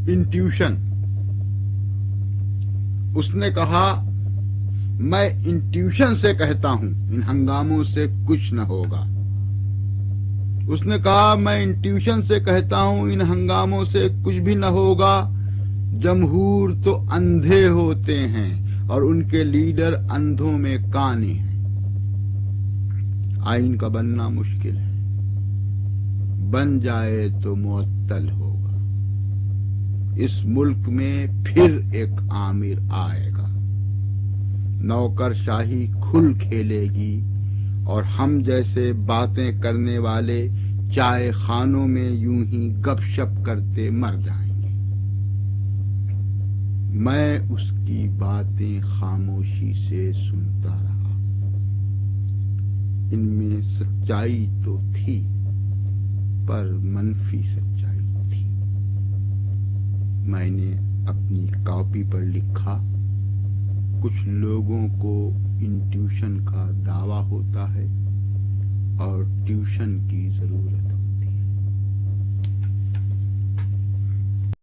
Intuition. اس نے کہا میں انٹیوشن سے کہتا ہوں ان ہنگاموں سے کچھ نہ ہوگا. اس نے کہا میں انٹیوشن سے کہتا ہوں ان ہنگاموں سے کچھ بھی نہ ہوگا. جمہور تو اندھے ہوتے ہیں اور ان کے لیڈر اندھوں میں کانے ہیں. آئین کا بننا مشکل ہے، بن جائے تو معطل ہوگا. اس ملک میں پھر ایک آمر آئے گا. نوکر شاہی کھل کھیلے گی اور ہم جیسے باتیں کرنے والے چائے خانوں میں یوں ہی گپ شپ کرتے مر جائیں گے. میں اس کی باتیں خاموشی سے سنتا رہا. ان میں سچائی تو تھی پر منفی سچائی تھی. میں نے اپنی کاپی پر لکھا کچھ لوگوں کو انٹیوشن کا دعویٰ ہوتا ہے اور ٹیوشن کی ضرورت